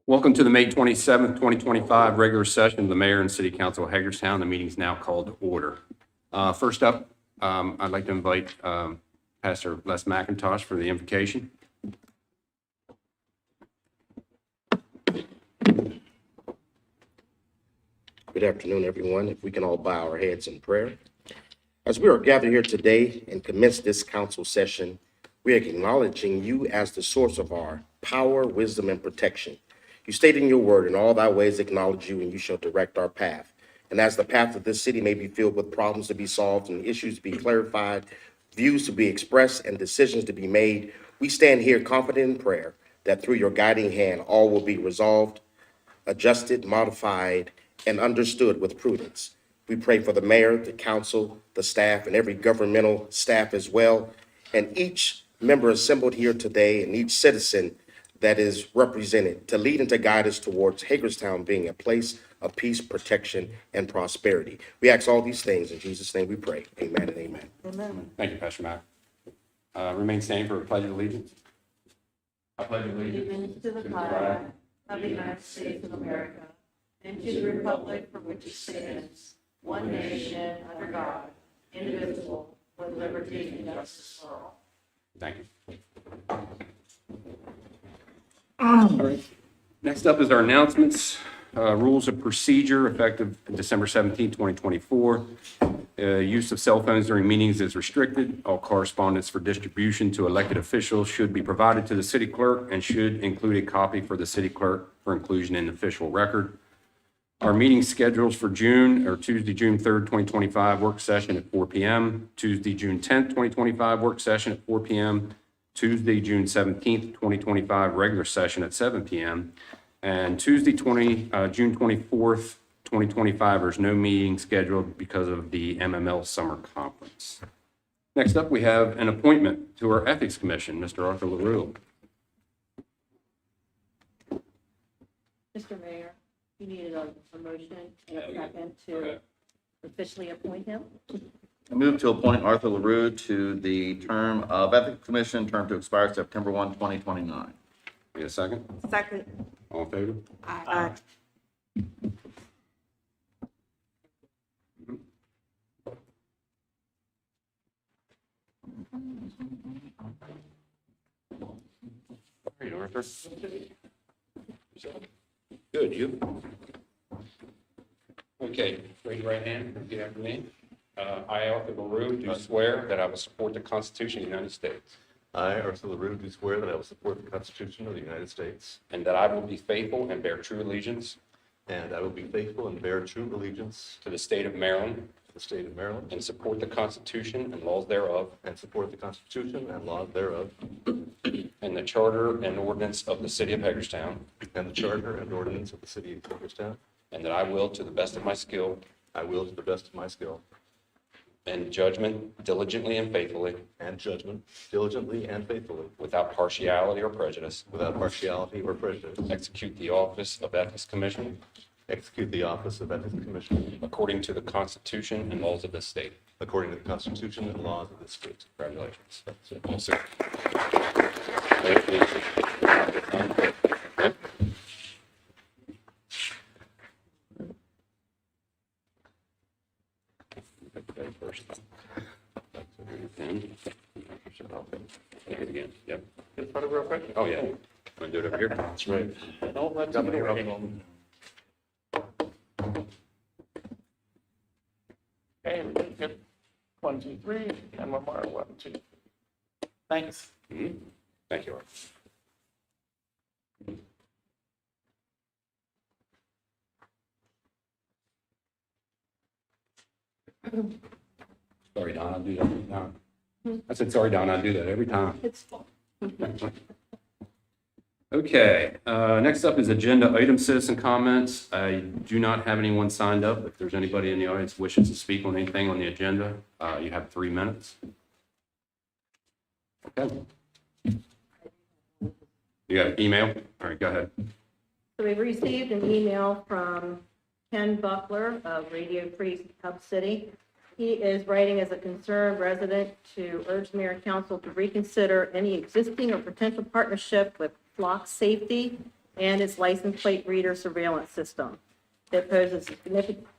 Welcome to the May 27th, 2025 regular session of the Mayor and City Council of Hagerstown. The meeting is now called to order. First up, I'd like to invite Pastor Les McIntosh for the invocation. Good afternoon, everyone. If we can all bow our heads in prayer. As we are gathered here today and commence this council session, we are acknowledging you as the source of our power, wisdom, and protection. You state in your word, in all thy ways acknowledge you, and you shall direct our path. And as the path of this city may be filled with problems to be solved and issues to be clarified, views to be expressed, and decisions to be made, we stand here confident in prayer that through your guiding hand, all will be resolved, adjusted, modified, and understood with prudence. We pray for the mayor, the council, the staff, and every governmental staff as well, and each member assembled here today and each citizen that is represented to lead and to guide us towards Hagerstown being a place of peace, protection, and prosperity. We ask all these things in Jesus' name we pray. Amen and amen. Amen. Thank you, Pastor Mack. Remain standing for a pledge of allegiance. I pledge Allegiance to the flag of the United States of America and to the republic for which it stands, one nation, under God, indivisible, with liberty and justice for all. Thank you. All right. Next up is our announcements. Rules of procedure effective December 17, 2024. Use of cell phones during meetings is restricted. All correspondence for distribution to elected officials should be provided to the city clerk and should include a copy for the city clerk for inclusion in the official record. Our meeting schedules for Tuesday, June 3rd, 2025 work session at 4 p.m., Tuesday, June 10th, 2025 work session at 4 p.m., Tuesday, June 17th, 2025 regular session at 7 p.m., and Tuesday, June 24th, 2025, there's no meeting scheduled because of the MML Summer Conference. Next up, we have an appointment to our Ethics Commission, Mr. Arthur LaRue. Mr. Mayor, you needed a motion and a second to officially appoint him. I move to appoint Arthur LaRue to the term of Ethics Commission, term to expire September 1, 2029. Need a second? Second. All in favor? Aye. All right, Arthur. Good, you? Okay, raise your right hand, repeat after me. I, Arthur LaRue, do swear that I will support the Constitution of the United States I, Arthur LaRue, do swear that I will support the Constitution of the United States, and that I will be faithful and bear true allegiance and I will be faithful and bear true allegiance to the state of Maryland to the state of Maryland, and support the Constitution and laws thereof and support the Constitution and laws thereof, and the charter and ordinance of the city of Hagerstown, and the charter and ordinance of the city of Hagerstown. and that I will, to the best of my skill I will, to the best of my skill and judgment, diligently and faithfully, and judgment, diligently and faithfully, without partiality or prejudice, without partiality or prejudice, execute the office of Ethics Commission execute the office of Ethics Commission according to the Constitution and laws of this state. according to the Constitution and laws of this state. Congratulations. That's it. Yes, sir. Take it again. Yep. Get started real quick. Oh, yeah. Want to do it over here? That's right. Don't let Got somebody me wait. wrong. Okay, we did get 1, 2, 3, and one more, 1, 2. Thanks. Thank you, Art. Sorry, Don, I do that every time. I said, sorry, Don, I do that every time. It's full. Okay, next up is agenda item citizen comments. I do not have anyone signed up. If there's anybody in the audience wishes to speak on anything on the agenda, you have 3 minutes. Okay. You got an email? All right, go ahead. So we received an email from Ken Buckler of Radio Free Hub City. He is writing as a concerned resident to urge the mayor and council to reconsider any existing or potential partnership with Flock Safety and its license plate reader surveillance system. It poses a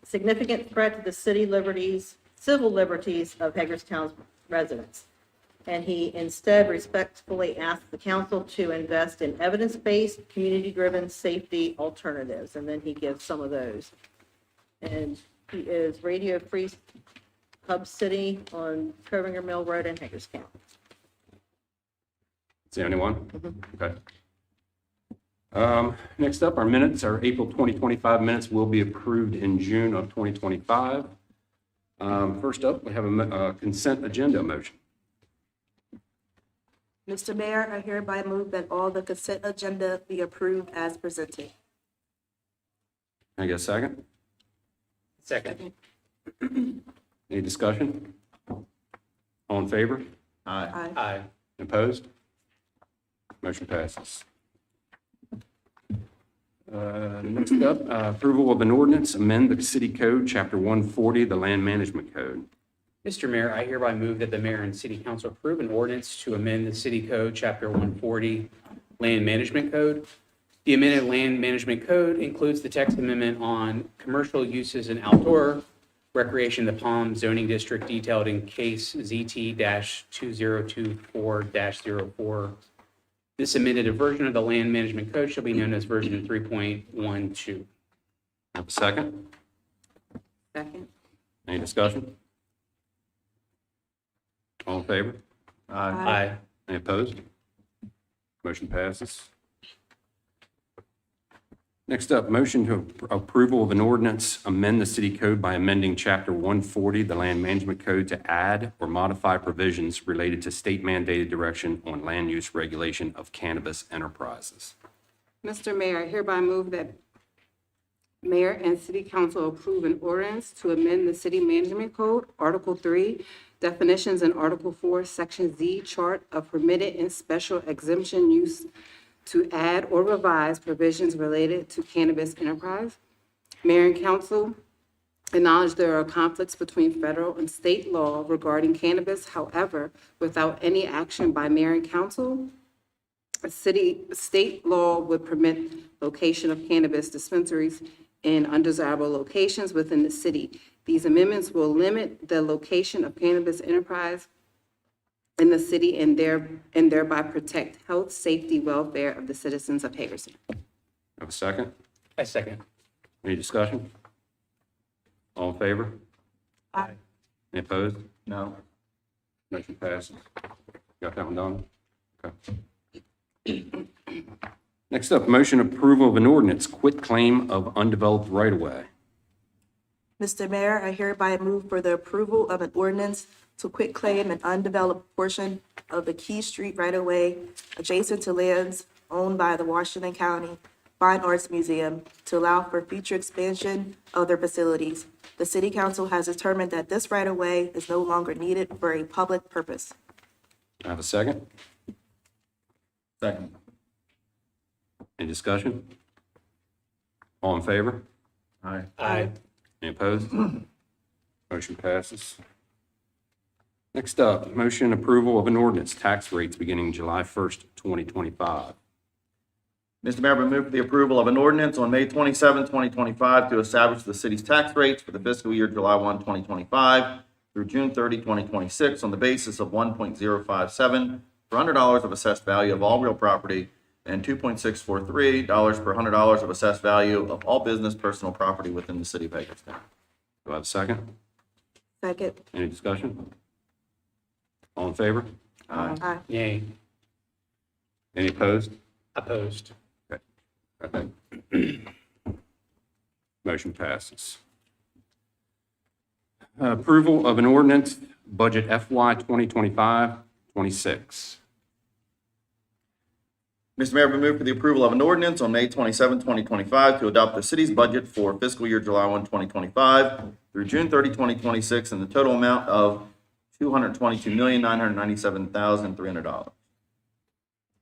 significant threat to the civil liberties of Hagerstown's residents. And he instead respectfully asks the council to invest in evidence-based, community-driven safety alternatives. And then he gives some of those. And he is Radio Free Hub City on Covinger Mill Road in Hagerstown. Is there anyone? Okay. Next up, our minutes, our April 2025 minutes will be approved in June of 2025. First up, we have a consent agenda motion. Mr. Mayor, I hereby move that all the consent agenda be approved as presented. Can I get a second? Second. Any discussion? All in favor? Aye. Aye. Opposed? Motion passes. Next up, approval of an ordinance, amend the city code, chapter 140, the land management code. Mr. Mayor, I hereby move that the mayor and city council approve an ordinance to amend the city code, chapter 140, land management code. The amended land management code includes the text amendment on commercial uses and outdoor recreation in the Palm zoning district detailed in case ZT-2024-04. This amended version of the land management code shall be known as version 3.12. Have a second? Second. Any discussion? All in favor? Aye. Aye. Any opposed? Motion passes. Next up, motion to approval of an ordinance, amend the city code by amending chapter 140, the land management code, to add or modify provisions related to state mandated direction on land use regulation of cannabis enterprises. Mr. Mayor, I hereby move that mayor and city council approve an ordinance to amend the city management code, Article 3, definitions, and Article 4, Section Z, chart of permitted and special exemption use to add or revise provisions related to cannabis enterprise. Mayor and council acknowledge there are conflicts between federal and state law regarding cannabis. However, without any action by mayor and council, state law would permit location of cannabis dispensaries in undesirable locations within the city. These amendments will limit the location of cannabis enterprise in the city and thereby protect health, safety, welfare of the citizens of Hagerstown. Have a second? I second. Any discussion? All in favor? Aye. Any opposed? No. Motion passes. Got that one done? Okay. Next up, motion approval of an ordinance, quit claim of undeveloped right-of-way. Mr. Mayor, I hereby move for the approval of an ordinance to quit claim an undeveloped portion of the Key Street right-of-way adjacent to lands owned by the Washington County Fine Arts Museum to allow for future expansion of their facilities. The city council has determined that this right-of-way is no longer needed for a public purpose. I have a second. Second. Any discussion? All in favor? Aye. Aye. Any opposed? Motion passes. Next up, motion approval of an ordinance, tax rates beginning July 1st, 2025. Mr. Mayor, I move for the approval of an ordinance on May 27, 2025, to establish the city's tax rates for the fiscal year July 1, 2025 through June 30, 2026 on the basis of 1.057 per $100 of assessed value of all real property and $2.643 per $100 of assessed value of all business personal property within the city of Hagerstown. Do I have a second? Second. Any discussion? All in favor? Aye. Yay. Any opposed? Opposed. Okay. Motion passes. Approval of an ordinance, budget FY 2025-26. Mr. Mayor, I move for the approval of an ordinance on May 27, 2025, to adopt the city's budget for fiscal year July 1, 2025 through June 30, 2026 in the total amount of $222,997,300.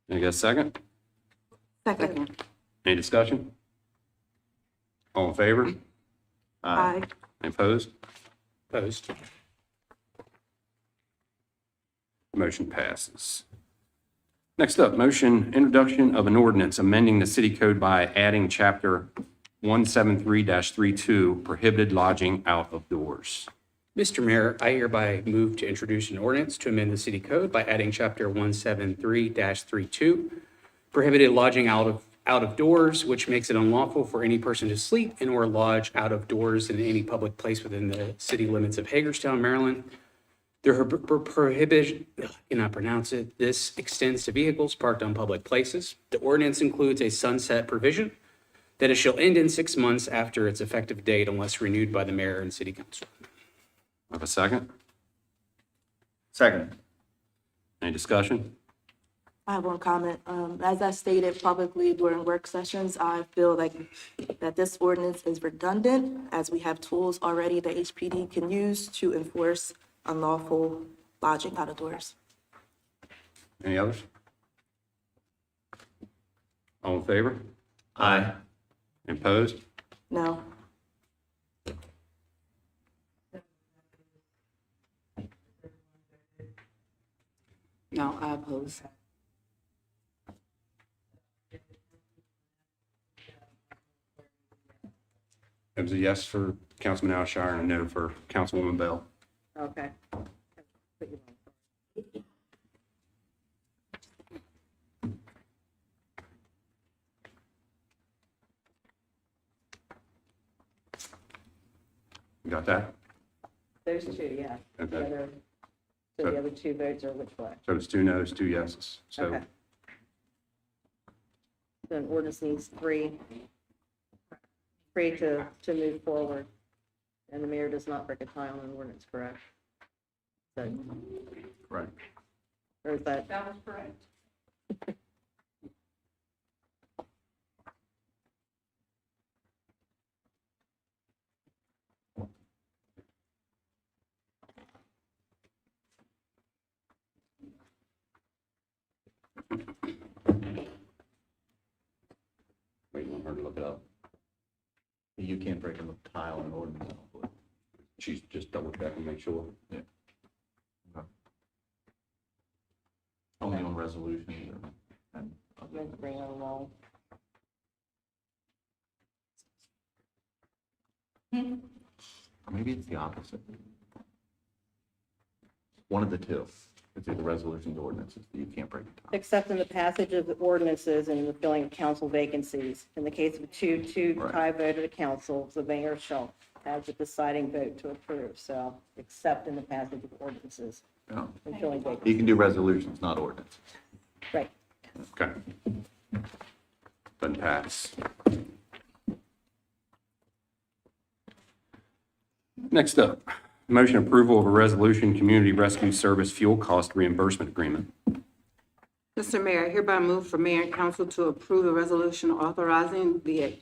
Can I get a second? Second. Any discussion? All in favor? Aye. Any opposed? Opposed. Motion passes. Next up, motion introduction of an ordinance amending the city code by adding chapter 173-32 prohibited lodging out of doors. Mr. Mayor, I hereby move to introduce an ordinance to amend the city code by adding chapter 173-32, prohibited lodging out of doors, which makes it unlawful for any person to sleep and or lodge out of doors in any public place within the city limits of Hagerstown, Maryland. The prohibition, I cannot pronounce it, this extends to vehicles parked on public places. The ordinance includes a sunset provision that it shall end in 6 months after its effective date unless renewed by the mayor and city council. Have a second? Second. Any discussion? I have one comment. As I stated publicly during work sessions, I feel like that this ordinance is redundant as we have tools already that HPD can use to enforce unlawful lodging out of doors. Any others? All in favor? Aye. Opposed? No. No, I oppose. It was a yes for Councilman Alshire and a no for Councilwoman Bell. Okay. You got that? Those two, yeah. Okay. So the other two votes are which way? So it's 2 no's, 2 yeses. So Okay. So an ordinance needs three to move forward. And the mayor does not break a tie on an ordinance, correct? So, Right. or is that? That was correct. waiting on her to look it up. You can't break a tie on an ordinance. She's just double checking, make sure. Only on resolutions and I'm going to bring it along. or maybe it's the opposite. One of the two. It's either resolutions or ordinances. You can't break a tie. Except in the passage of the ordinances and the filling of council vacancies. In the case of a 2-2 Right. tie vote of the council, the mayor shall have the deciding vote to approve. So except in the passage of ordinances Yeah. and filling You vacancies. can do resolutions, not ordinances. Right. Okay. Doesn't pass. Next up, motion approval of a resolution, Community Rescue Service fuel cost reimbursement agreement. Mr. Mayor, I hereby move for mayor and council to approve a resolution authorizing the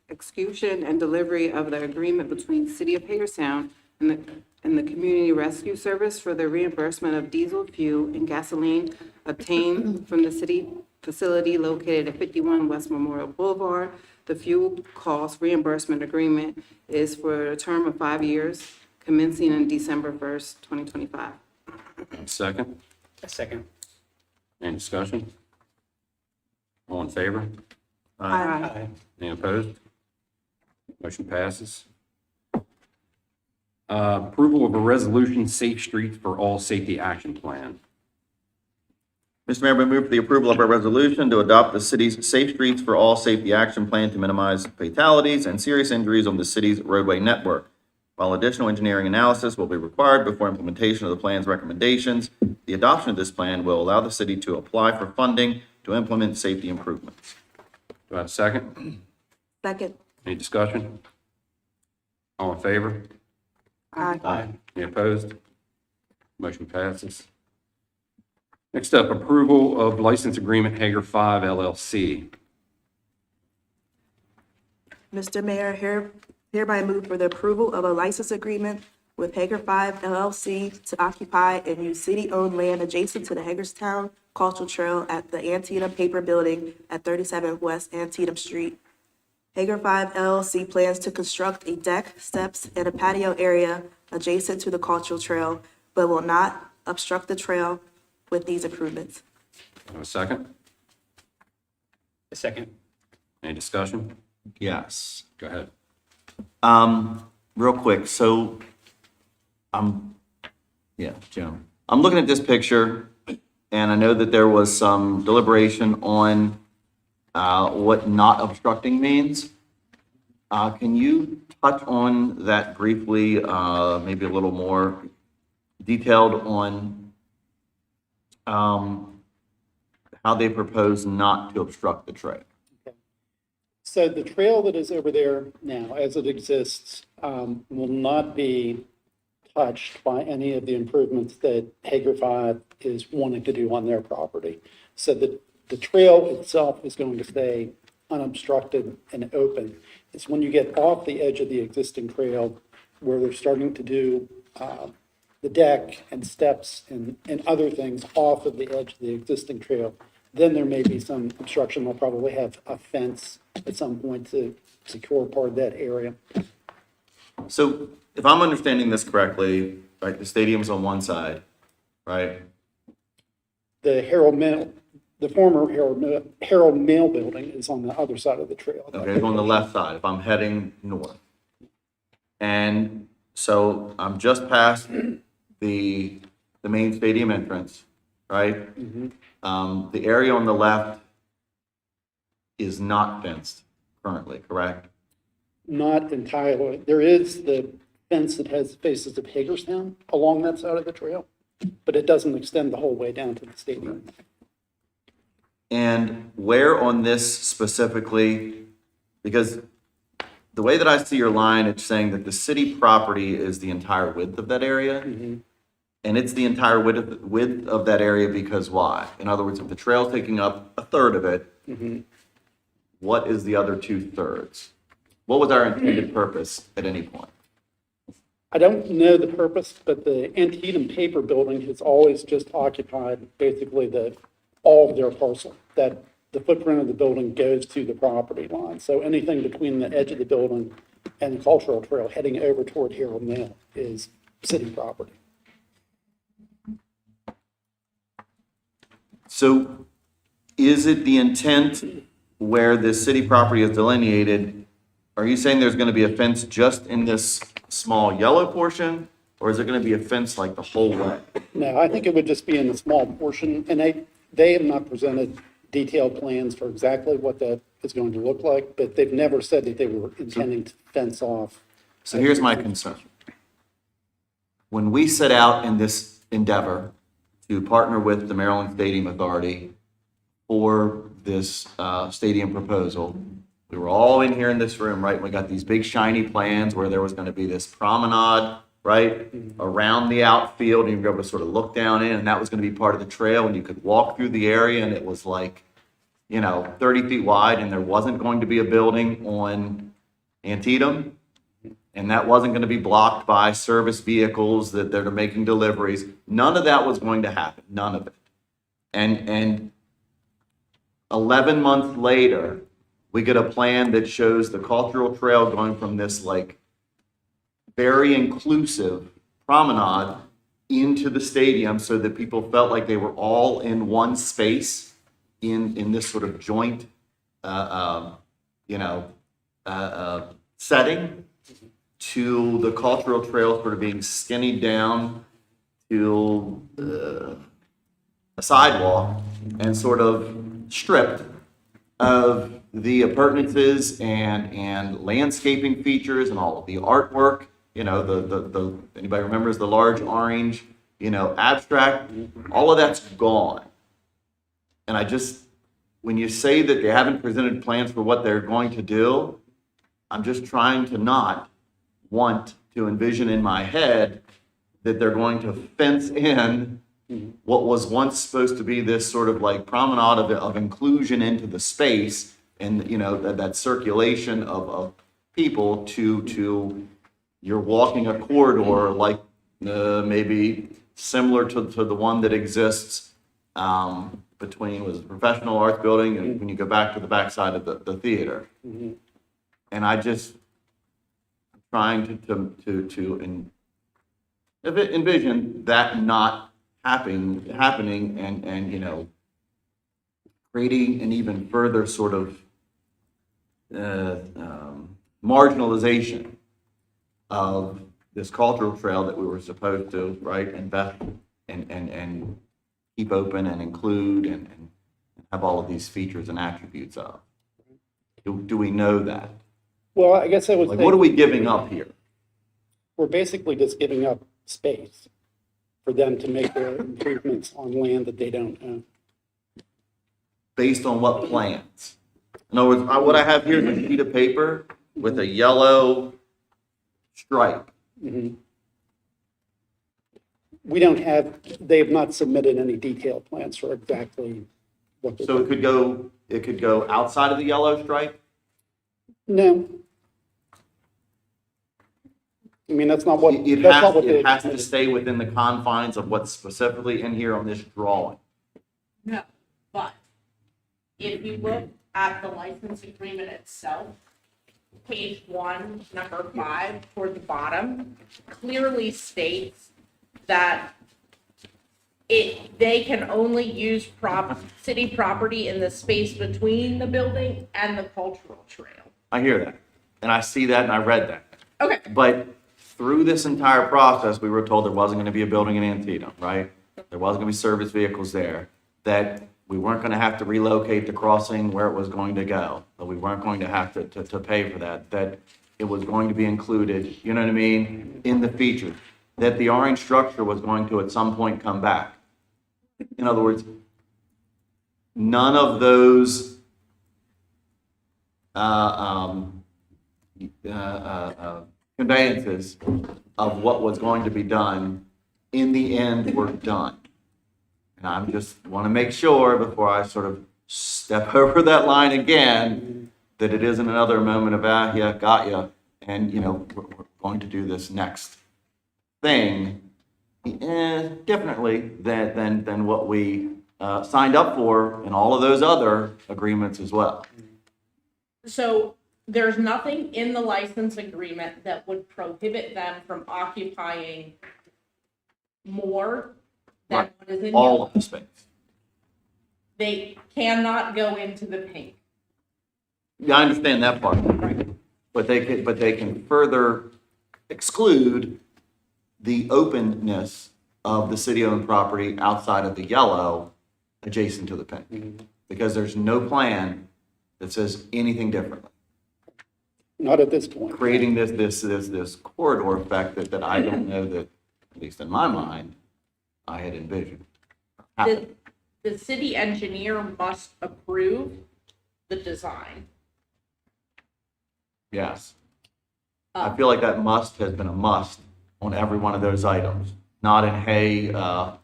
execution and delivery of the agreement between the City of Hagerstown and the Community Rescue Service for the reimbursement of diesel fuel and gasoline obtained from the city facility located at 51 West Memorial Boulevard. The fuel cost reimbursement agreement is for a term of 5 years, commencing on December 1st, 2025. Second, A second. any discussion? All in favor? Aye. Any opposed? Motion passes. Approval of a resolution, Safe Streets for All Safety Action Plan. Mr. Mayor, we move for the approval of a resolution to adopt the city's Safe Streets for All Safety Action Plan to minimize fatalities and serious injuries on the city's roadway network. While additional engineering analysis will be required before implementation of the plan's recommendations, the adoption of this plan will allow the city to apply for funding to implement safety improvements. Do I have a second? Second. Any discussion? All in favor? Aye. Any opposed? Motion passes. Next up, approval of license agreement Hager 5 LLC. Mr. Mayor, hereby move for the approval of a license agreement with Hager 5 LLC to occupy and use city-owned land adjacent to the Hagerstown Cultural Trail at the Antietam Paper Building at 37 West Antietam Street. Hager 5 LLC plans to construct a deck, steps, and a patio area adjacent to the cultural trail, but will not obstruct the trail with these improvements. Have a second? A second. Any discussion? Yes. Go ahead. Real quick, so Jim, I'm looking at this picture and I know that there was some deliberation on what not obstructing means. Can you touch on that briefly, maybe a little more detailed on how they propose not to obstruct the trail? So the trail that is over there now, as it exists, will not be touched by any of the improvements that Hager 5 is wanting to do on their property. So the trail itself is going to stay unobstructed and open. It's when you get off the edge of the existing trail where they're starting to do the deck and steps and other things off of the edge of the existing trail, then there may be some obstruction. They'll probably have a fence at some point to secure part of that area. So if I'm understanding this correctly, right, the stadium's on one side, right? The former Harold Mill building is on the other side of the trail. Okay, it's on the left side if I'm heading north. And so I'm just past the main stadium entrance, right? The area on the left is not fenced currently, correct? Not entirely. There is the fence that has faces of Hagerstown along that side of the trail, but it doesn't extend the whole way down to the stadium. And where on this specifically, because the way that I see your line, it's saying that the city property is the entire width of that area. And it's the entire width of that area because why? In other words, if the trail's taking up a third of it, what is the other 2/3? What was our intended purpose at any point? I don't know the purpose, but the Antietam Paper Building has always just occupied basically all of their parcel, that the footprint of the building goes to the property line. So anything between the edge of the building and the cultural trail heading over toward Harold Mill is city property. So is it the intent where this city property is delineated? Are you saying there's going to be a fence just in this small yellow portion? Or is it going to be a fence like the whole way? No, I think it would just be in a small portion, and they have not presented detailed plans for exactly what that is going to look like, but they've never said that they were intending to fence off. So here's my concern. When we set out in this endeavor to partner with the Maryland Stadium Authority for this stadium proposal, we were all in here in this room, right? We got these big shiny plans where there was going to be this promenade, right, around the outfield, and you'd be able to sort of look down in, and that was going to be part of the trail, and you could walk through the area, and it was like, 30 feet wide, and there wasn't going to be a building on Antietam, and that wasn't going to be blocked by service vehicles that are making deliveries. None of that was going to happen, none of it. And 11 months later, we get a plan that shows the cultural trail going from this like very inclusive promenade into the stadium so that people felt like they were all in one space in this sort of joint, setting, to the cultural trail sort of being skinnied down to a sidewalk and sort of stripped of the appurtenances and landscaping features and all of the artwork. Anybody remembers the large orange, abstract? All of that's gone. And when you say that they haven't presented plans for what they're going to do, I'm just trying to not want to envision in my head that they're going to fence in what was once supposed to be this sort of like promenade of inclusion into the space and, that circulation of people to you're walking a corridor like maybe similar to the one that exists between the Professional Arts Building and when you go back to the backside of the theater. And I'm trying to envision that not happening and creating an even further sort of marginalization of this cultural trail that we were supposed to, right, invest and keep open and include and have all of these features and attributes of. Do we know that? Well, I guess I would Like, think what are we giving up here? we're basically just giving up space for them to make their improvements on land that they don't own. Based on what plans? In other words, what I have here is a sheet of paper with a yellow stripe. Mhm. We don't have, they have not submitted any detailed plans for exactly what. they're So it could go outside of the yellow stripe? No. I mean, that's not what, It that's not what they. it has to stay within the confines of what's specifically in here on this drawing. No, but if you look at the license agreement itself, page 1, number 5, toward the bottom, clearly states that they can only use city property in the space between the building and the cultural trail. I hear that, and I see that, and I read that. Okay. But through this entire process, we were told there wasn't going to be a building in Antietam, right? There wasn't going to be service vehicles there, that we weren't going to have to relocate the crossing where it was going to go, that we weren't going to have to pay for that, that it was going to be included, you know what I mean, in the features, that the orange structure was going to at some point come back. In other words, none of those conveyances of what was going to be done in the end were done. And I'm just want to make sure before I sort of step over that line again, that it isn't another moment of, yeah, got ya, and, you know, we're going to do this next thing differently than what we signed up for in all of those other agreements as well. So there's nothing in the license agreement that would prohibit them from occupying more than Right. what is in All yellow. of the space. They cannot go into the pink. Yeah, I understand that part. Right. But they can further exclude the openness of the city-owned property outside of the yellow adjacent to the pink. Because there's no plan that says anything differently. Not at this point. Creating this corridor effect that I don't know that, at least in my mind, I had envisioned. The city engineer must approve the design. Yes. I feel like that must has been a must on every one of those items. Not in, hey,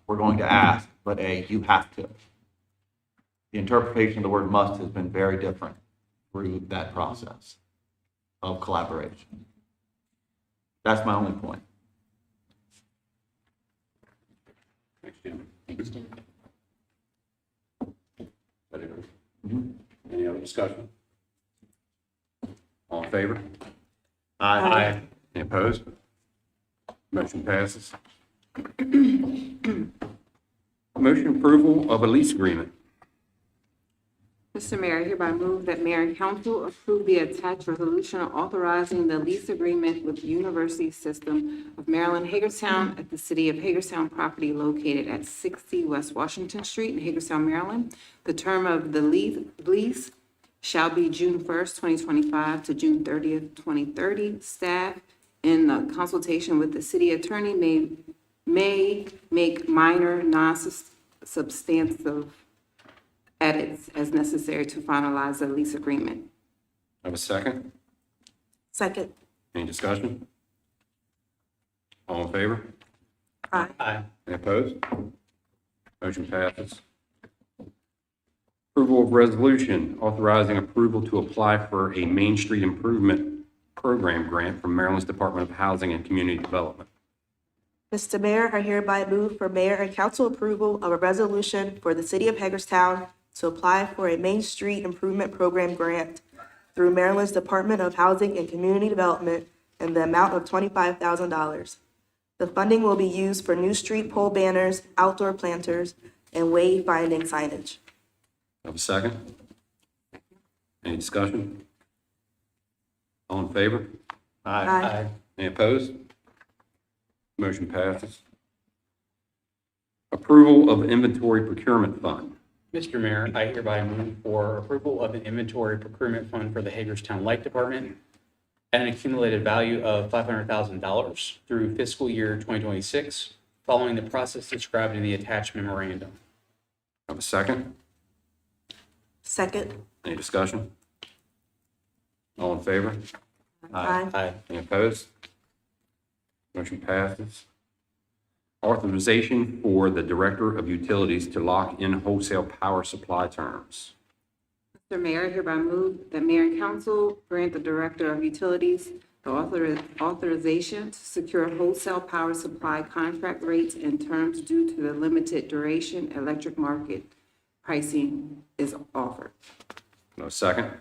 we're going to ask, but a, you have to. The interpretation of the word must has been very different through that process of collaboration. That's my only point. Thanks, Jim. Any other discussion? All in favor? Aye. Any opposed? Motion passes. Motion approval of a lease agreement. Mr. Mayor, I hereby move that mayor and council approve the attached resolution authorizing the lease agreement with University System of Maryland, Hagerstown, at the city of Hagerstown property located at 60 West Washington Street in Hagerstown, Maryland. The term of the lease shall be June 1st, 2025 to June 30th, 2030. Staff, in consultation with the city attorney, may make minor, non-substantive edits as necessary to finalize the lease agreement. Have a second? Second. Any discussion? All in favor? Aye. Any opposed? Motion passes. Approval of resolution authorizing approval to apply for a Main Street Improvement Program grant from Maryland's Department of Housing and Community Development. Mr. Mayor, I hereby move for mayor and council approval of a resolution for the city of Hagerstown to apply for a Main Street Improvement Program grant through Maryland's Department of Housing and Community Development in the amount of $25,000. The funding will be used for new street pole banners, outdoor planters, and wayfinding signage. Have a second? Any discussion? All in favor? Aye. Any opposed? Motion passes. Approval of inventory procurement fund. Mr. Mayor, I hereby move for approval of an inventory procurement fund for the Hagerstown Light Department at an accumulated value of $500,000 through fiscal year 2026, following the process described in the attached memorandum. Have a second? Second. Any discussion? All in favor? Aye. Any opposed? Motion passes. Authorization for the Director of Utilities to lock in wholesale power supply terms. Mr. Mayor, I hereby move that Mayor and Council grant the Director of Utilities the authorization to secure wholesale power supply contract rates and terms due to the limited duration electric market pricing is offered. No second?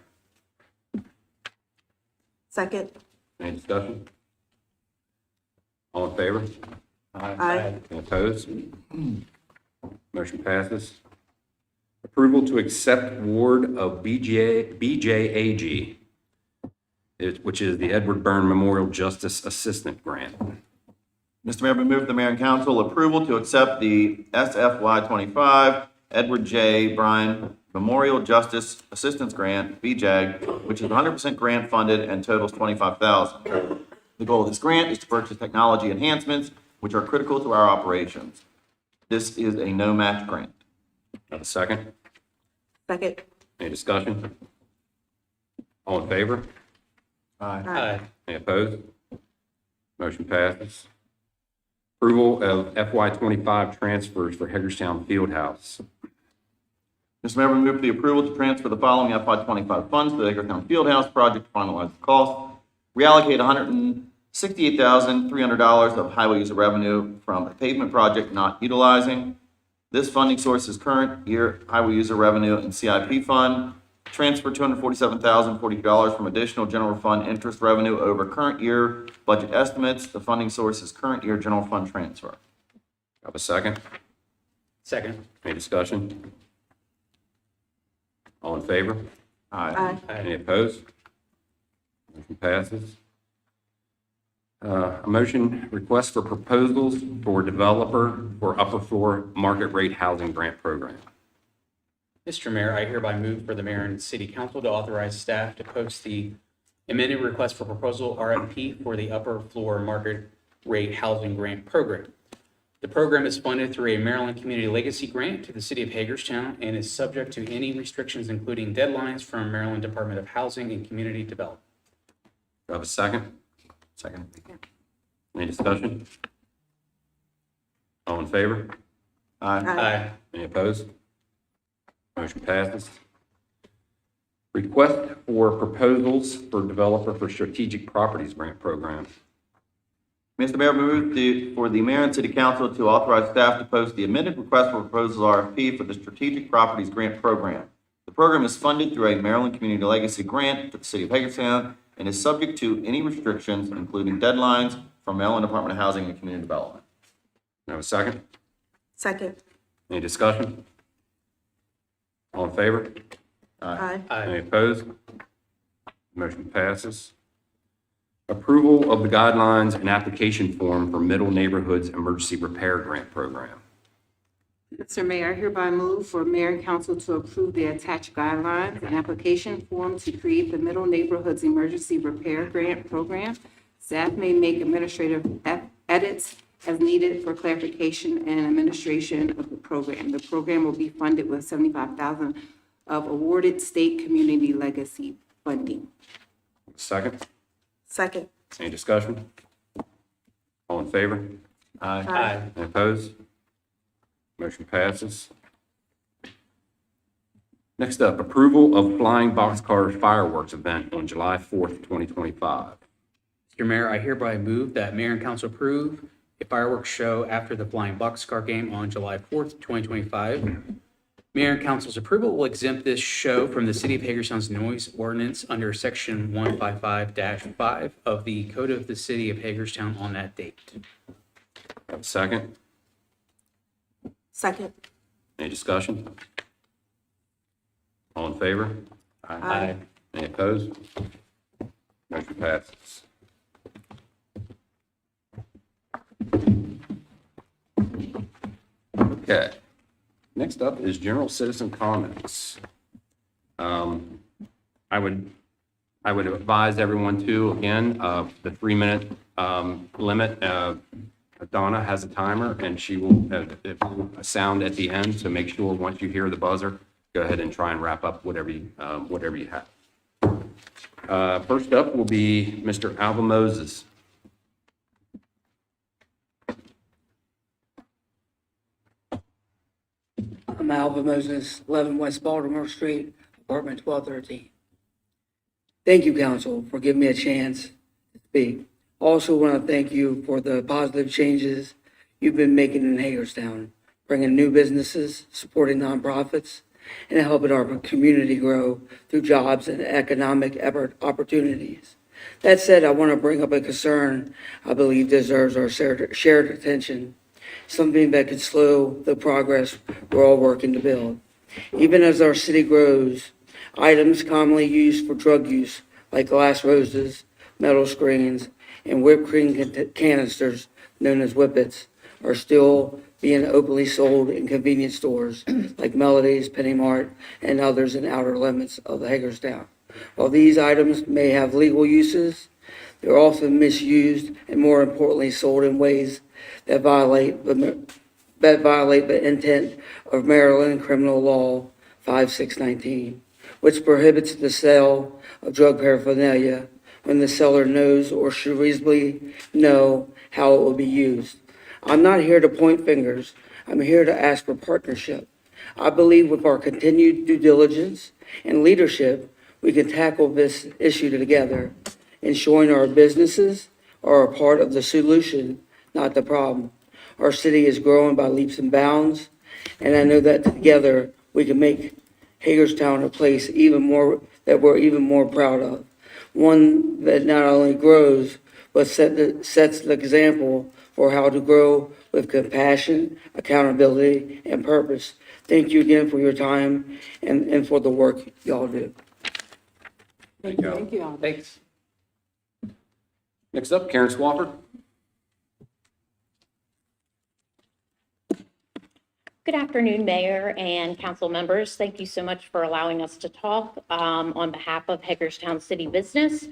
Second. Any discussion? All in favor? Aye. Any opposed? Motion passes. Approval to accept award of BJAG, which is the Edward Byrne Memorial Justice Assistant Grant. Mr. Mayor, we move the mayor and council approval to accept the SFY 25 Edward J. Bryan Memorial Justice Assistance Grant, BJAG, which is 100% grant funded and totals $25,000. The goal of this grant is to purchase technology enhancements which are critical to our operations. This is a no-match grant. Have a second? Second. Any discussion? All in favor? Aye. Any opposed? Motion passes. Approval of FY 25 transfers for Hagerstown Fieldhouse. Mr. Mayor, we move for the approval to transfer the following FY 25 funds to the Hagerstown Fieldhouse project to finalize the cost. Reallocate $168,300 of highway user revenue from a pavement project not utilizing. This funding source is current year highway user revenue and CIP fund. Transfer $247,040 from additional general fund interest revenue over current year budget estimates. The funding source is current year general fund transfer. Have a second? Second. Any discussion? All in favor? Aye. Any opposed? Motion passes. A motion request for proposals for developer for upper floor market rate housing grant program. Mr. Mayor, I hereby move for the mayor and city council to authorize staff to post the amended request for proposal RFP for the upper floor market rate housing grant program. The program is funded through a Maryland Community Legacy Grant to the city of Hagerstown and is subject to any restrictions, including deadlines from Maryland Department of Housing and Community Development. Do I have a second? Second. Any discussion? All in favor? Aye. Any opposed? Motion passes. Request for proposals for developer for strategic properties grant program. Mr. Mayor, we move for the mayor and city council to authorize staff to post the amended request for proposals RFP for the Strategic Properties Grant Program. The program is funded through a Maryland Community Legacy Grant to the city of Hagerstown and is subject to any restrictions, including deadlines from Maryland Department of Housing and Community Development. Do I have a second? Second. Any discussion? All in favor? Aye. Any opposed? Motion passes. Approval of the guidelines and application form for Middle Neighborhoods Emergency Repair Grant Program. Mr. Mayor, I hereby move for mayor and council to approve the attached guidelines and application form to create the Middle Neighborhoods Emergency Repair Grant Program. Staff may make administrative edits as needed for clarification and administration of the program. The program will be funded with $75,000 of awarded state community legacy funding. Second? Second. Any discussion? All in favor? Aye. Any opposed? Motion passes. Next up, approval of Flying Boxcar Fireworks event on July 4th, 2025. Mr. Mayor, I hereby move that mayor and council approve a fireworks show after the Flying Boxcar Game on July 4th, 2025. Mayor and council's approval will exempt this show from the City of Hagerstown's noise ordinance under Section 155-5 of the Code of the City of Hagerstown on that date. Have a second? Second. Any discussion? All in favor? Aye. Any opposed? Motion passes. Okay. Next up is general citizen comments. I would advise everyone to, again, the 3-minute limit. Donna has a timer, and she will a sound at the end, so make sure once you hear the buzzer, go ahead and try and wrap up whatever you have. First up will be Mr. Alva Moses. I'm Alva Moses, 11 West Baltimore Street, apartment 1213. Thank you, council, for giving me a chance to speak. Also want to thank you for the positive changes you've been making in Hagerstown, bringing new businesses, supporting nonprofits, and helping our community grow through jobs and economic opportunities. That said, I want to bring up a concern I believe deserves our shared attention, something that could slow the progress we're all working to build. Even as our city grows, items commonly used for drug use, like glass roses, metal screens, and whipped cream canisters, known as whippets, are still being openly sold in convenience stores like Melody's, Penny Mart, and others in outer limits of Hagerstown. While these items may have legal uses, they're often misused and, more importantly, sold in ways that violate the intent of Maryland Criminal Law 5619, which prohibits the sale of drug paraphernalia when the seller knows or should reasonably know how it will be used. I'm not here to point fingers. I'm here to ask for partnership. I believe with our continued due diligence and leadership, we can tackle this issue together, ensuring our businesses are a part of the solution, not the problem. Our city is growing by leaps and bounds, and I know that together we can make Hagerstown a place that we're even more proud of. One that not only grows, but sets the example for how to grow with compassion, accountability, and purpose. Thank you again for your time and for the work y'all do. Thank you. Thank you, Alva. Thanks. Next up, Karen Swafford. Good afternoon, Mayor and council members. Thank you so much for allowing us to talk on behalf of Hagerstown City Business.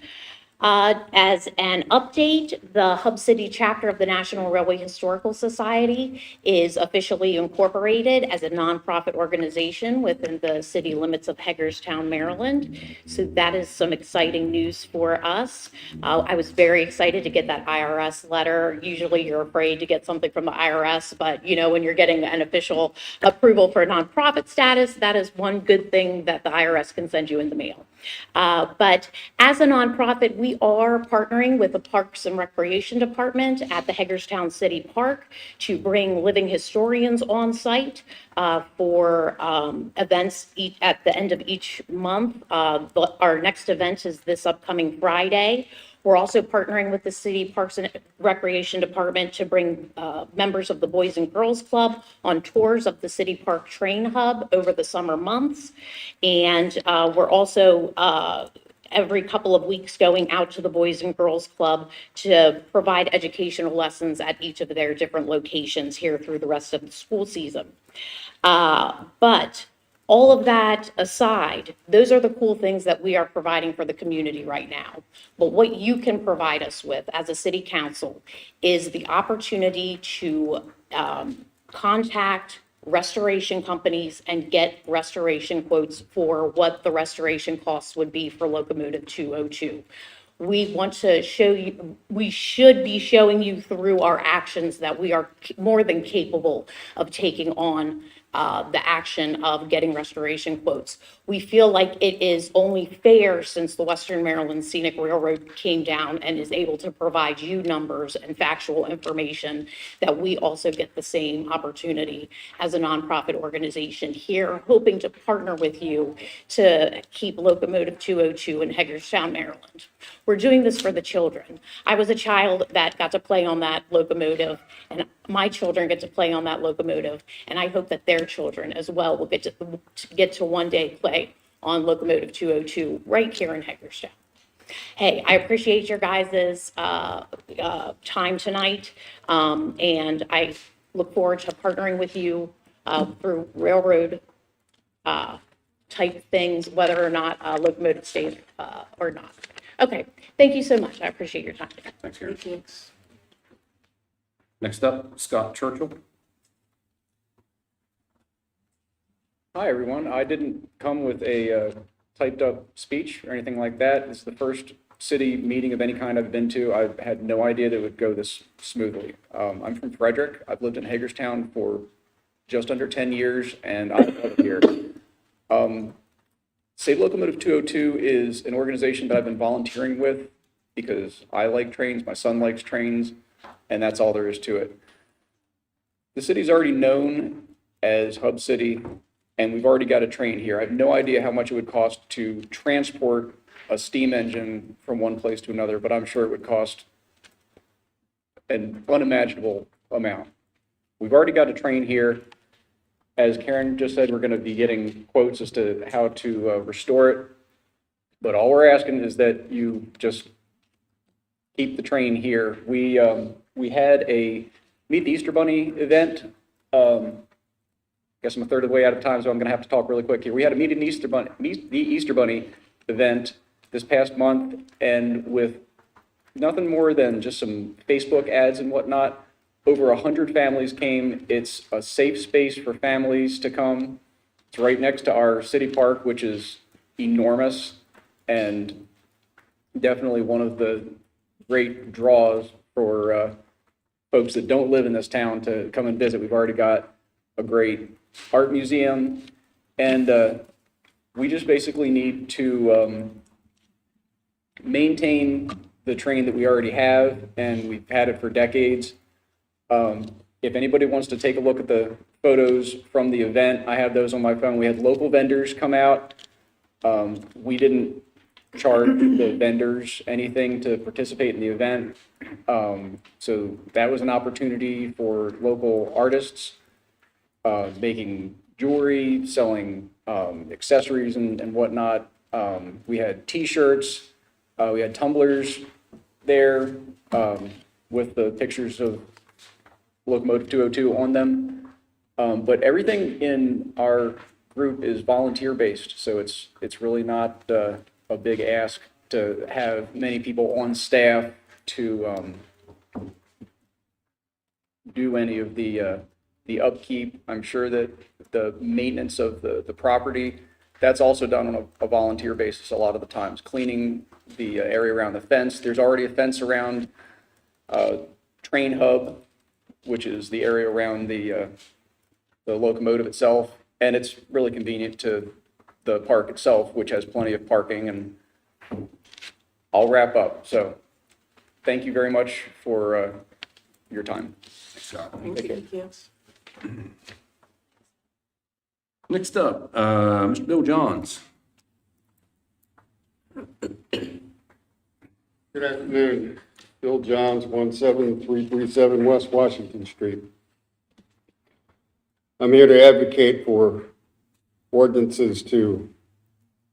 As an update, the Hub City chapter of the National Railway Historical Society is officially incorporated as a nonprofit organization within the city limits of Hagerstown, Maryland. So that is some exciting news for us. I was very excited to get that IRS letter. Usually you're afraid to get something from the IRS, but when you're getting an official approval for a nonprofit status, that is one good thing that the IRS can send you in the mail. But as a nonprofit, we are partnering with the Parks and Recreation Department at the Hagerstown City Park to bring living historians on site for events at the end of each month. Our next event is this upcoming Friday. We're also partnering with the City Parks and Recreation Department to bring members of the Boys and Girls Club on tours of the City Park Train Hub over the summer months. And we're also every couple of weeks going out to the Boys and Girls Club to provide educational lessons at each of their different locations here through the rest of the school season. But all of that aside, those are the cool things that we are providing for the community right now. But what you can provide us with as a city council is the opportunity to contact restoration companies and get restoration quotes for what the restoration costs would be for locomotive 202. We want to show you, we should be showing you through our actions that we are more than capable of taking on the action of getting restoration quotes. We feel like it is only fair, since the Western Maryland Scenic Railroad came down and is able to provide you numbers and factual information, that we also get the same opportunity as a nonprofit organization here, hoping to partner with you to keep locomotive 202 in Hagerstown, Maryland. We're doing this for the children. I was a child that got to play on that locomotive, and my children get to play on that locomotive, and I hope that their children as well will get to one day play on Locomotive 202 right here in Hagerstown. Hey, I appreciate your guys' time tonight, and I look forward to partnering with you through railroad type things, whether or not Locomotive stays or not. Okay, thank you so much. I appreciate your time. Thanks, Karen. Thank you. Next up, Scott Churchill. Hi, everyone. I didn't come with a typed up speech or anything like that. This is the first city meeting of any kind I've been to. I've had no idea that it would go this smoothly. I'm from Frederick. I've lived in Hagerstown for just under 10 years, and I love it here. Save Locomotive 202 is an organization that I've been volunteering with because I like trains, my son likes trains, and that's all there is to it. The city's already known as Hub City, and we've already got a train here. I have no idea how much it would cost to transport a steam engine from one place to another, but I'm sure it would cost an unimaginable amount. We've already got a train here. As Karen just said, we're going to be getting quotes as to how to restore it. But all we're asking is that you just keep the train here. We had a Meet the Easter Bunny event. I guess I'm a third of the way out of time, so I'm going to have to talk really quick here. We had a Meet the Easter Bunny event this past month, and with nothing more than just some Facebook ads and whatnot, over 100 families came. It's a safe space for families to come. It's right next to our city park, which is enormous and definitely one of the great draws for folks that don't live in this town to come and visit. We've already got a great art museum, and we just basically need to maintain the train that we already have, and we've had it for decades. If anybody wants to take a look at the photos from the event, I have those on my phone. We had local vendors come out. We didn't charge the vendors anything to participate in the event. So that was an opportunity for local artists making jewelry, selling accessories and whatnot. We had T-shirts, we had tumblers there with the pictures of Locomotive 202 on them. But everything in our group is volunteer-based, so it's really not a big ask to have many people on staff to do any of the upkeep. I'm sure that the maintenance of the property, that's also done on a volunteer basis a lot of the times. Cleaning the area around the fence. There's already a fence around Train Hub, which is the area around the locomotive itself, and it's really convenient to the park itself, which has plenty of parking. And I'll wrap up. So thank you very much for your time. Thank you. Next up, Mr. Bill Johns. Good afternoon. Bill Johns, 17337 West Washington Street. I'm here to advocate for ordinances to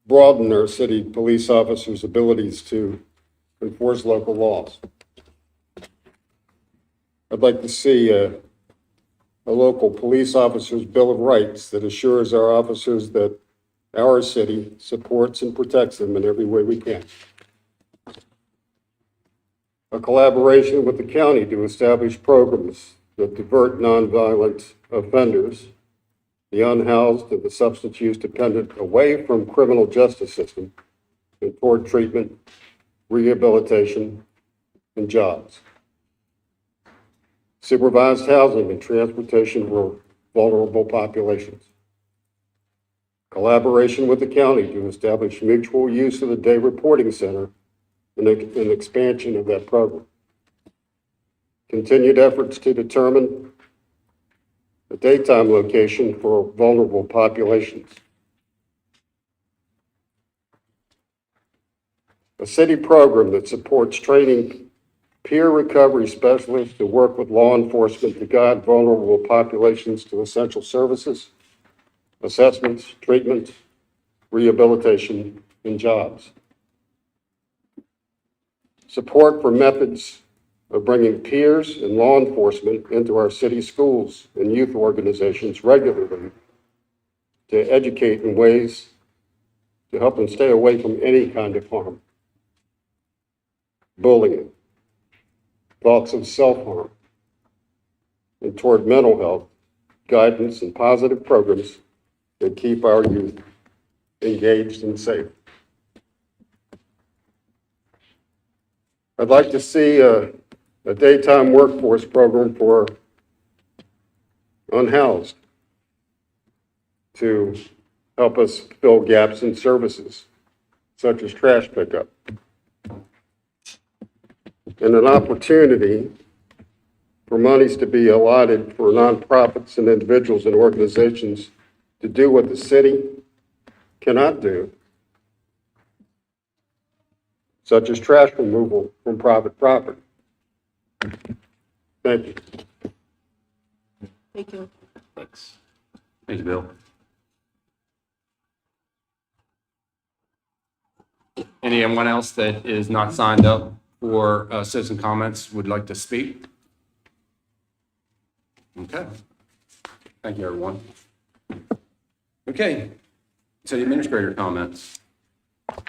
broaden our city police officers' abilities to enforce local laws. I'd like to see a local police officer's Bill of Rights that assures our officers that our city supports and protects them in every way we can. A collaboration with the county to establish programs that divert nonviolent offenders, the unhoused and the substance use dependent, away from criminal justice system and toward treatment, rehabilitation, and jobs. Supervised housing and transportation for vulnerable populations. Collaboration with the county to establish mutual use of the day reporting center and an expansion of that program. Continued efforts to determine a daytime location for vulnerable populations. A city program that supports training peer recovery specialists to work with law enforcement to guide vulnerable populations to essential services, assessments, treatments, rehabilitation, and jobs. Support for methods of bringing peers and law enforcement into our city schools and youth organizations regularly to educate in ways to help them stay away from any kind of harm, bullying, thoughts of self-harm, and toward mental health, guidance, and positive programs that keep our youth engaged and safe. I'd like to see a daytime workforce program for unhoused to help us fill gaps in services such as trash pickup. And an opportunity for monies to be allotted for nonprofits and individuals and organizations to do what the city cannot do, such as trash removal from private property. Thank you. Thank you. Thanks. Thanks, Bill. Anyone else that is not signed up for citizen comments would like to speak? Okay. Thank you, everyone. Okay. City administrator comments.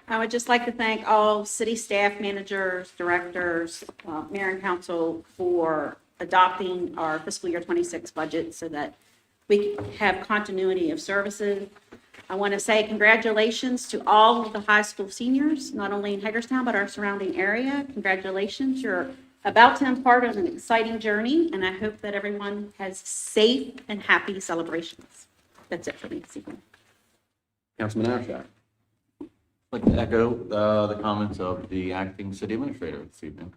I would just like to thank all city staff, managers, directors, mayor and council for adopting our fiscal year 26 budget so that we have continuity of services. I want to say congratulations to all of the high school seniors, not only in Hagerstown, but our surrounding area. Congratulations. You're about to embark on an exciting journey, and I hope that everyone has safe and happy celebrations. That's it for me this evening. Councilman Abshak. I'd like to echo the comments of the acting city administrator this evening.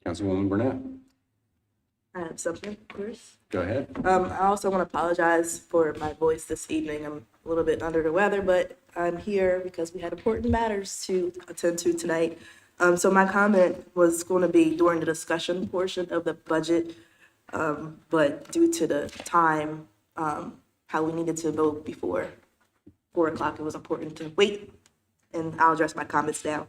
Councilwoman Burnett. I have something, of course. Go ahead. I also want to apologize for my voice this evening. I'm a little bit under the weather, but I'm here because we had important matters to attend to tonight. So my comment was going to be during the discussion portion of the budget, but due to the time, how we needed to vote before 4 o'clock, it was important to wait, and I'll address my comments now.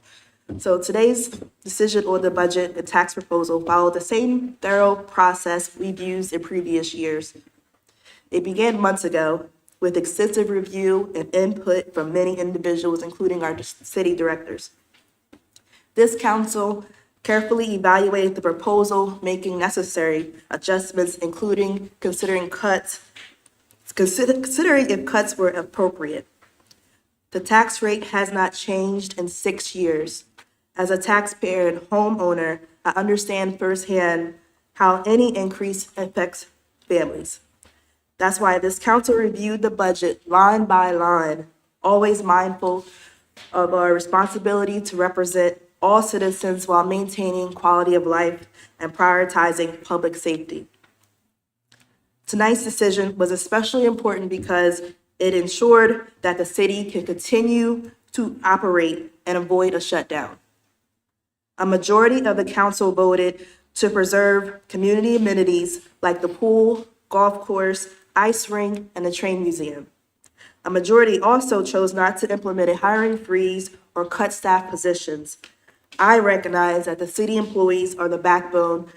So today's decision on the budget and tax proposal followed the same thorough process we've used in previous years. It began months ago with extensive review and input from many individuals, including our city directors. This council carefully evaluated the proposal, making necessary adjustments, including considering if cuts were appropriate. The tax rate has not changed in 6 years. As a taxpayer and homeowner, I understand firsthand how any increase affects families. That's why this council reviewed the budget line by line, always mindful of our responsibility to represent all citizens while maintaining quality of life and prioritizing public safety. Tonight's decision was especially important because it ensured that the city could continue to operate and avoid a shutdown. A majority of the council voted to preserve community amenities like the pool, golf course, ice rink, and the train museum. A majority also chose not to implement a hiring freeze or cut staff positions. I recognize that the city employees are the backbone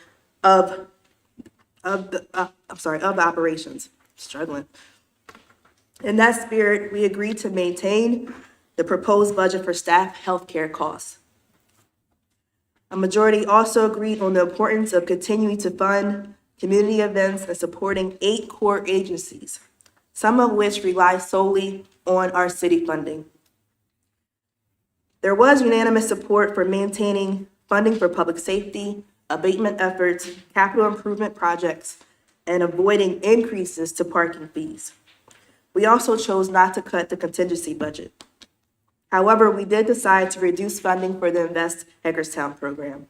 of the operations. Struggling. In that spirit, we agreed to maintain the proposed budget for staff healthcare costs. A majority also agreed on the importance of continuing to fund community events and supporting 8 core agencies, some of which rely solely on our city funding. There was unanimous support for maintaining funding for public safety, abatement efforts, capital improvement projects, and avoiding increases to parking fees. We also chose not to cut the contingency budget. However, we did decide to reduce funding for the Invest Hagerstown program.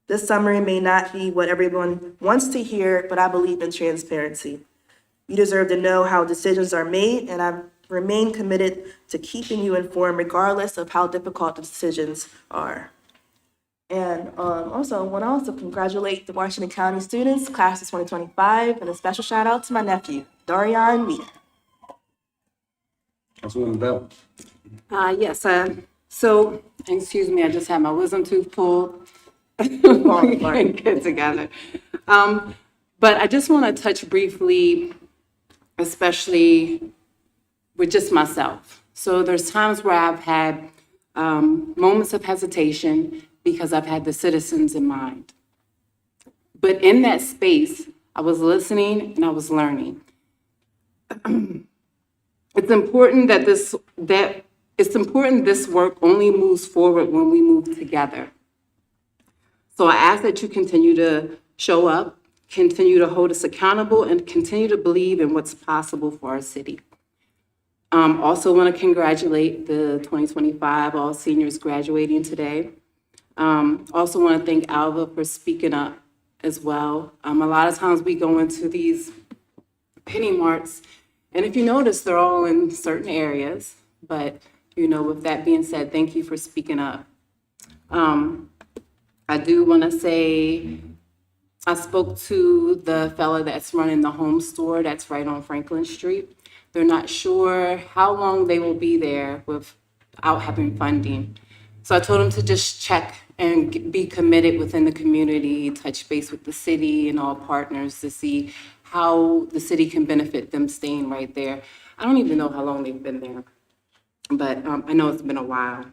This summary may not be what everyone wants to hear, but I believe in transparency. You deserve to know how decisions are made, and I remain committed to keeping you informed regardless of how difficult the decisions are. And also, I want to congratulate the Washington County students, class of 2025, and a special shout out to my nephew, Darian Mead. Councilwoman Bell. Yes, so, excuse me, I just had my wisdom tooth pulled. We can't get together. But I just want to touch briefly, especially with just myself. So there's times where I've had moments of hesitation because I've had the citizens in mind. But in that space, I was listening and I was learning. It's important that this work only moves forward when we move together. So I ask that you continue to show up, continue to hold us accountable, and continue to believe in what's possible for our city. Also want to congratulate the 2025 all seniors graduating today. Also want to thank Alva for speaking up as well. A lot of times we go into these penny marts, and if you notice, they're all in certain areas. But, with that being said, thank you for speaking up. I do want to say, I spoke to the fella that's running the home store that's right on Franklin Street. They're not sure how long they will be there without having funding. So I told them to just check and be committed within the community, touch base with the city and all partners to see how the city can benefit them staying right there. I don't even know how long they've been there, but I know it's been a while.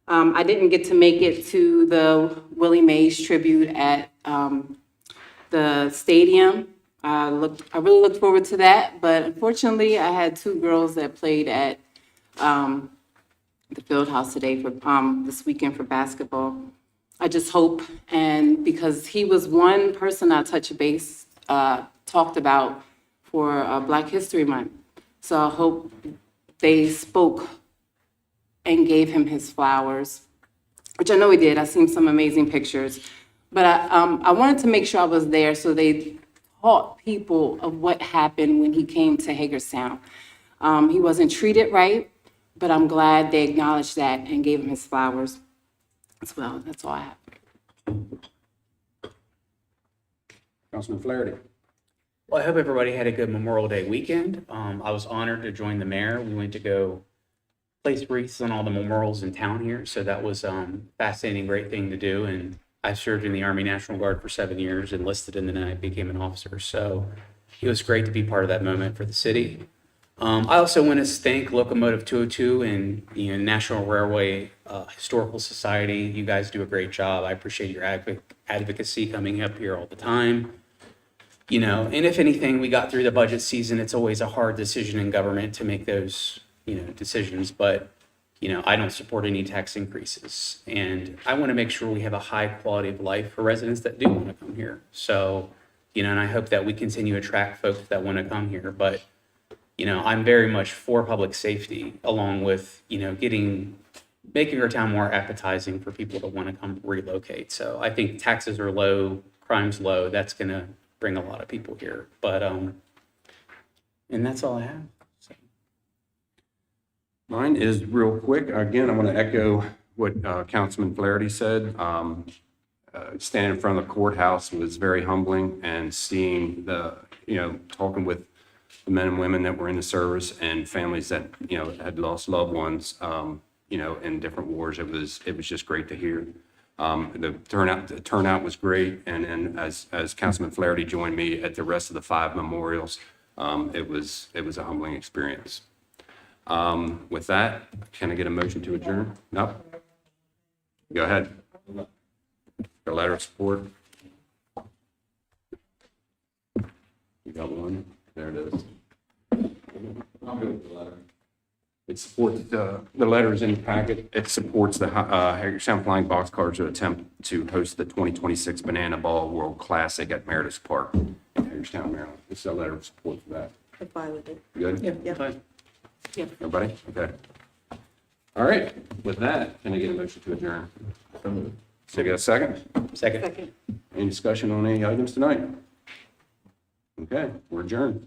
I didn't get to make it to the Willie Mays tribute at the stadium. I really looked forward to that, but unfortunately, I had two girls that played at the field house today for this weekend for basketball. I just hope, and because he was one person I touched base, talked about for Black History Month. So I hope they spoke and gave him his flowers, which I know he did. I've seen some amazing pictures. But I wanted to make sure I was there so they taught people of what happened when he came to Hagerstown. He wasn't treated right, but I'm glad they acknowledged that and gave him his flowers as well. That's all I have. Councilman Flaherty. Well, I hope everybody had a good Memorial Day weekend. I was honored to join the mayor. We went to go place wreaths on all the memorials in town here. So that was fascinating, great thing to do. And I served in the Army National Guard for 7 years, enlisted in the night, became an officer. So it was great to be part of that moment for the city. I also want to thank Locomotive 202 and the National Railway Historical Society. You guys do a great job. I appreciate your advocacy coming up here all the time. And if anything, we got through the budget season. It's always a hard decision in government to make those, decisions. But, I don't support any tax increases. And I want to make sure we have a high quality of life for residents that do want to come here. So, and I hope that we continue to attract folks that want to come here. But, I'm very much for public safety, along with, making our town more appetizing for people to want to come relocate. So I think taxes are low, crime's low. That's going to bring a lot of people here. But, and that's all I have. So. Mine is real quick. Again, I want to echo what Councilman Flaherty said. Standing in front of the courthouse was very humbling, and seeing talking with the men and women that were in the service and families that, had lost loved ones, in different wars. It was just great to hear. The turnout was great. And as Councilman Flaherty joined me at the rest of the 5 memorials, it was a humbling experience. With that, can I get a motion to adjourn? No? Go ahead. A letter of support. You got one? There it is. I'll go with the letter. It supports, the letter is in the packet. It supports the Hagerstown Flying Boxcars' attempt to host the 2026 Banana Ball World Classic at Meredith Park in Hagerstown, Maryland. This is a letter of support for that. I'm fine with it. Good? Yeah. Fine. Everybody? Okay. All right. With that, can I get a motion to adjourn? So you got a second? Second. Any discussion on any items tonight? Okay, we're adjourned.